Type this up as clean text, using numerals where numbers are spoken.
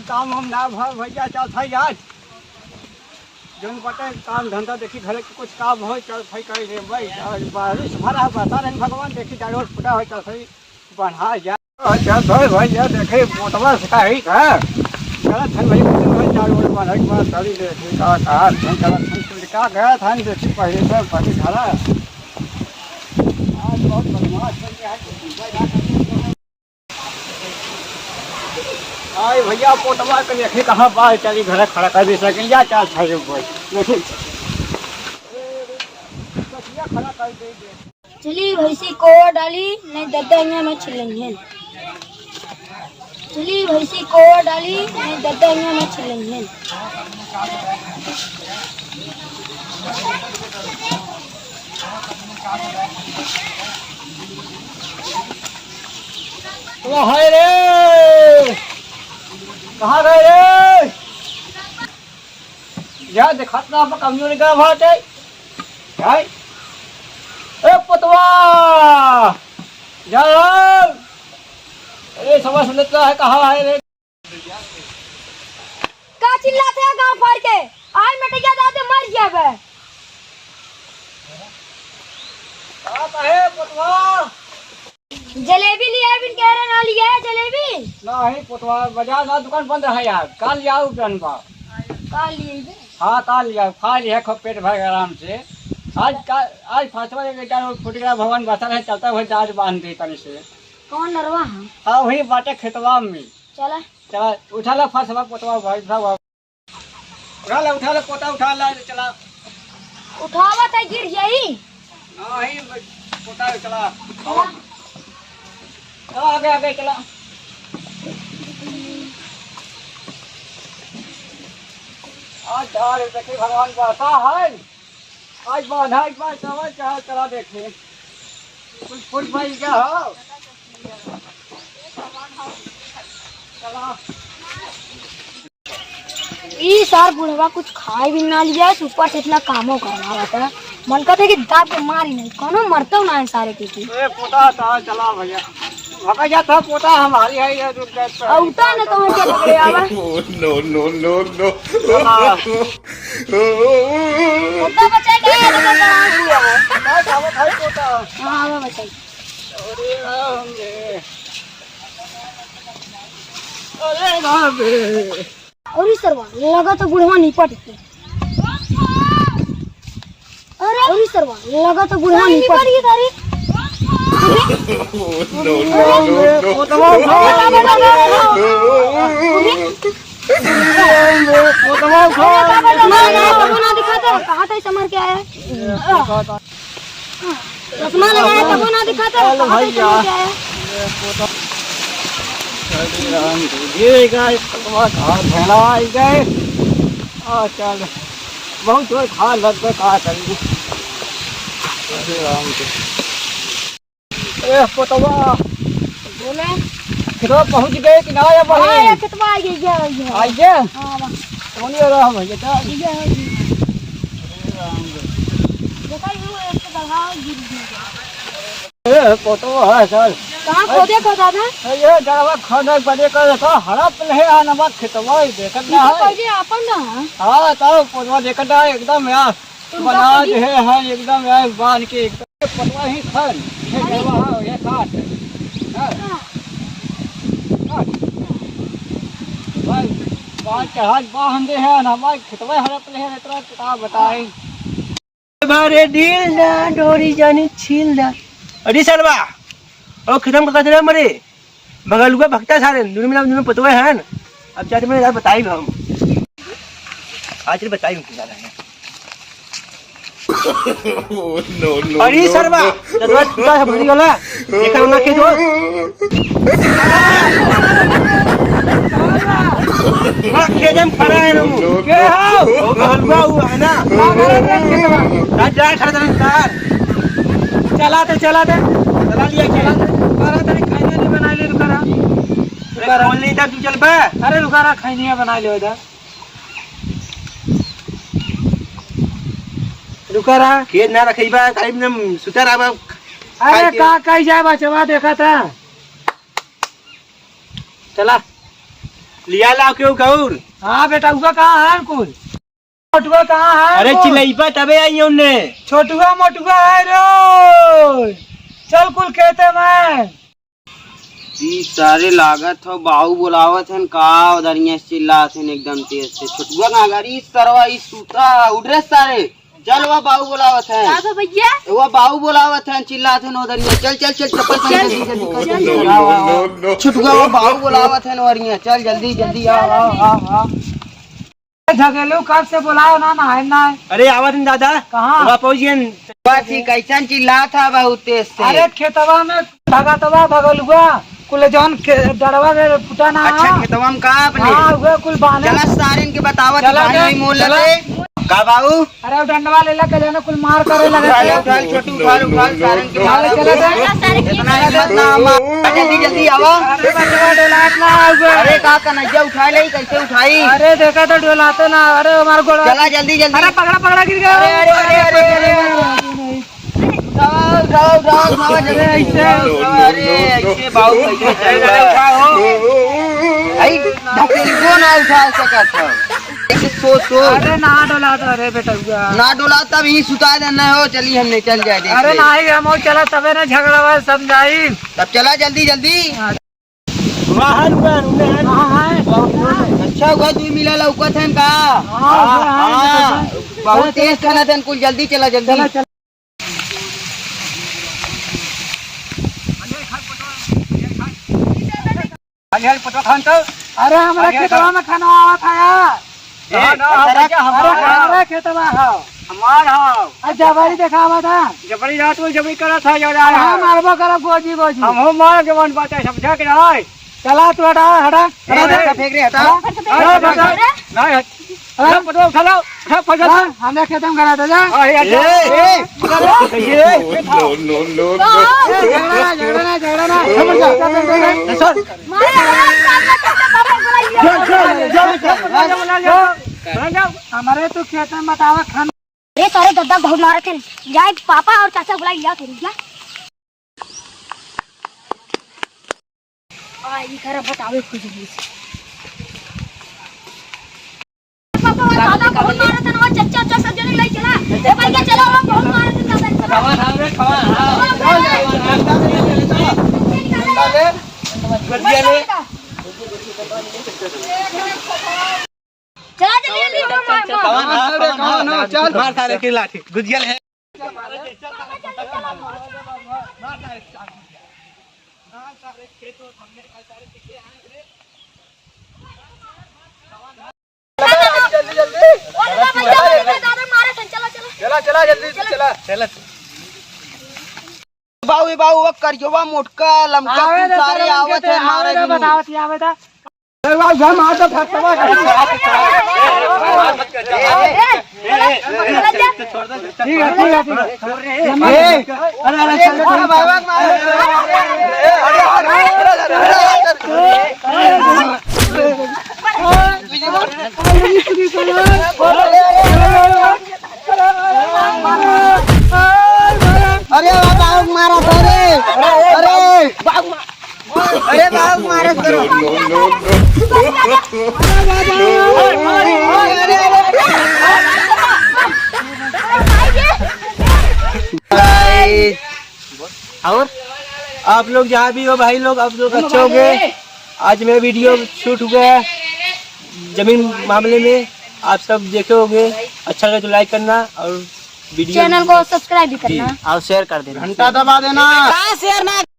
काम हम ना भैया चल थई आज जौन बटे काम धंधा देखी घरे कुछ काम हो चल थई कह रे भाई बारिश भरा बता रहे भगवान देखी जाड़ो फुटा हो चल थई बना जा चल थई भैया देखे मोटवा से कही का चल थन भाई जाड़ो बना के चली देखी का चल गया था देखी पहले से पति घरा आज बहुत बदमाश बन गया है आई भैया पोटवा के देखे कहाँ बाहर चली घर खड़ा कर दे सके या चाल छे खड़ा कर दे चली भैंसी को डाली नहीं दद्दा में छिलेंगे चली भैंसी को डाली नहीं दद्दा में छिलेंगे तो हाय रे कहाँ गए रे या देखत ना कमियों का बात है भाई ए पतवा यार ए समझ लेता है कहाँ है रे का चिल्लाते हैं गांव भर के आज मटिया दादे मर गया बे कहाँ है पतवा जलेबी लिया बिन कह रहे ना लिया है जलेबी नहीं पतवा बाजार ना दुकान बंद है यार कल जाओ जनवा का लिए बे हाँ कल लिया खा लिया खूब पेट भर आराम से आज फासवा फुट गया भगवान बसल है चलता हुआ जहाज बांध दी तनी से कौन नरवा है हाँ वही बाटे खेतवा में चला चला उठा ला फसवा पोतवा भाई उठा ला पोता उठा ला चला उठावा तो गिर जाई नहीं पोता चला आगे आगे चला आज देखिए भगवान बसा है आज बांधा एक बार चला देखे कुछ फुट भाई क्या हो चला ई सार बुढ़वा कुछ खाए भी ना लिया ऊपर से इतना कामों करना रहता है मन कहता है कि दाब के मारी नहीं कोनो मरता ना है सारे किसी ए पोता था चला भैया भगा जाता पोता हमारी है ये रुक गए औटा न तो क्या पकड़े आवा नो पोता बचाई गया तो हुआ मैं खावा खाई पोता हां आवा बचाई अरे राम रे अरे राम रे और इस सरवा लगा तो बुढ़वा निपट के अरे और इस सरवा लगा तो बुढ़वा निपट के तारी नो पोतवा ना दिखाता कहाँ था समर के आया चश्मा लगाया तब ना दिखाता कहाँ था समर के आया ये गए गए चल बहुत जोर खा लग गए कहा करेंगे पोतवा बोले खेतवा पहुंच गए कि ना आया आया कितना आ गया आइए हां बस कौन ये रहा भैया क्या बताइए वो एक बढ़ा गिर गया पोतवा है सर कहाँ खोदे खोदा था ये जड़वा खाने बजे कर तो हड़प ले आना खेतवा देखत ना है पहले अपन ना हां तो पोतवा देखत है एकदम यार बना है एकदम यार बांध के एकदम पोतवा ही खन ये जड़वा है ये काट भाई बांध के हाथ बांध दे है ना भाई खेतवा हड़प ले है इतना क्या बताएं बारे दिल ना डोरी जानी छील ना अरे सरवा और खत्म का कचरा मरे बगलुआ भक्ता सारे दुनिया पतवा है न अब चाहते मैंने यार बताई हम आज बताई हूँ क्या है नो अरे सरवा तदवा छुटा है भरी वाला देखा ना के दो खेदम खड़ा है नो के हो बगलुआ हुआ है ना राजा खरदार चला दे चला लिया चला दे करा तेरे खाने नहीं बना ले करा खोल नहीं था तू चल बे। अरे रुका रहा खैनिया बना ले इधर रुका रहा खेत ना रखी बा काई में सुतर आबा। अरे का कहीं जाए बचवा देखा था चला लिया ला क्यों गौर। हाँ बेटा हुआ कहाँ है कुल छोटुआ कहाँ है अरे कुल? चिल्लाइबा तबे आई उनने। छोटुआ मोटुआ है रो चल कुल खेते में जी सारे लागत हो बाहू बुलावत हन का उधरिया चिल्लात हन एकदम तेज से छुटुआ कहाँ गाड़ी सरवा इस सूता उड़रे सारे चल वो बाहू बुलावत है भैया वो बाहू बुलावत है चिल्लात हन उधरिया चल चल चल चप्पल पहन जल्दी जल्दी no, no. छुटुआ वो बाहू बुलावत है उधरिया चल जल्दी जल्दी आओ झगेलू कब से बुलाओ ना है ना अरे आवत न दादा कहाँ? वहाँ पहुँचियन। बस ही कैसन चिल्लात था बहुत तेज से। अरे खेतवा में भगतवा भगलुआ कुल जौन डरवा के फुटा ना अच्छा खेतवा में का अपने हाँ उहे कुल बाने चला सारे इनके बतावत चला भाई जा, मोल चला। लगे का बाबू अरे वो डंडवा ले के जाने कुल मार करे लगे उठाल छोटू उठाल उठाल सारे इनके चला मारा इतना हिम्मत ना हमारा जल्दी जल्दी आवा। अरे बचवा डोलात ना आउगे अरे का कन्हैया उठा ले कैसे उठाई अरे देखा तो डोलाते ना अरे हमारे गोड़ चला जल्दी जल्दी अरे पकड़ा पकड़ा गिर गया अरे अरे अरे अरे अरे उठाओ उठाओ उठाओ उठाओ जल्दी ऐसे अरे ऐसे बाबू कैसे चल रहा है आई ढकेल को ना उठा सकत है ऐसे सो अरे ना डोलाते अरे बेटा हुआ ना डोला तब ही सुता देना हो चलिए हमने चल जाए देख अरे ले। ना ही हम चला तबे ना झगड़ा हुआ समझाई तब चला जल्दी जल्दी। वहाँ रुका उन्हें हाँ है अच्छा हुआ तू मिला लौकत है का हाँ बहुत तेज खाना था कुल जल्दी चला जल्दी। अरे हमारे खेतवा में खाना आवा था यार हमारे खेतवा है हमार जबरी देखा हुआ था जबरी रात में जबरी करा था हाँ मारबो करा गोजी गोजी हम मार के मन बात है समझा के रहा चला तू हटा हटा हटा फेंक रे हटा नहीं अरे पटो उठा लो हमने खेतम करा था जा No, no, no, no. झगड़ा ना समझ जा हमारे तो खेत में बतावा खान ये सारे दादा बहुत मारे थे जाए पापा और चाचा बुला लिया थे क्या ये खरा बतावे कुछ भी पापा और दादा बहुत मारे थे ना चाचा चाचा सब जने ले चला ए भाई क्या चलो हम बहुत मारे थे दादा खावा रे खावा चला जल्दी चल मार सारे की लाठी गुजिया है। दादा मारे थे चलो चलो चला चला जल्दी चला चला बाऊ बाऊ वो करियोवा मोटका लमका सारे आवत है मारे बतावत आवे था हम आ तो फटवा ठीक है अरे बाबू मारा अरे अरे बाबू मारा करो और आप लोग जहाँ भी हो भाई लोग आप लोग अच्छे हो गए। आज मैं वीडियो शूट हुआ है जमीन मामले में आप सब देखे होंगे। अच्छा लगे तो लाइक करना और वीडियो चैनल को सब्सक्राइब भी करना और शेयर कर देना घंटा दबा देना शेयर ना